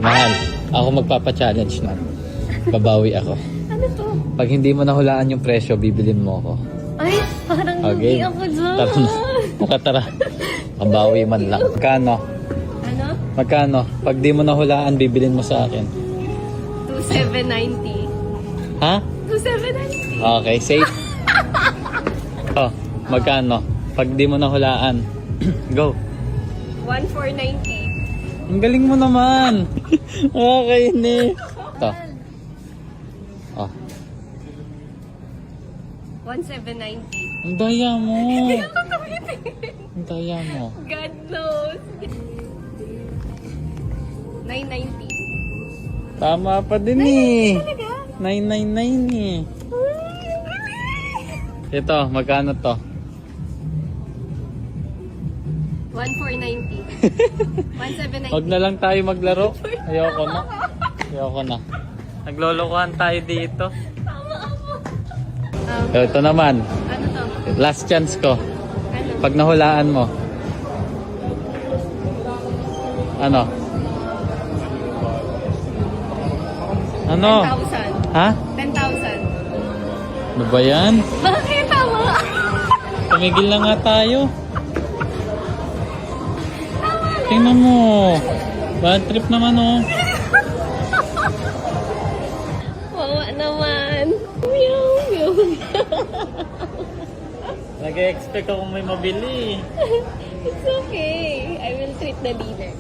Mahal, ako magpapa-challenge na. Babawi ako. Ano to? Pag hindi mo nahulaan yung presyo, bibilin mo ako. Ay, parang Okay. lugi ako dyan. Tara na. Tara. Babawi man lang. Magkano? Ano? Magkano? Pag di mo nahulaan, bibilin mo sa akin. 2,790. Ha? 2,790. Okay, safe. Oh, magkano? Pag di mo nahulaan. Go. 1,490. Ang galing mo naman. Okay, ni. Ito. Oh, 1,790. ang daya mo. Ang daya mo. God knows. 990. Tama pa din eh. Talaga? 999 eh. Ito, magkano to? 1,490. 1,790. Huwag na lang tayo maglaro. Ayoko na. Ayoko na. Naglolokohan tayo dito. Ito naman. Ano to? Last chance ko. Ano? Pag nahulaan mo. Ano? Ano? 10,000. Ha? 10,000. Ano ba yan? Bakit tama? Tumigil na nga tayo. Tingnan mo. Bad trip naman oh. Wawa naman. Meow, meow. Nag-expect akong may mabili. It's okay. I will treat the leader.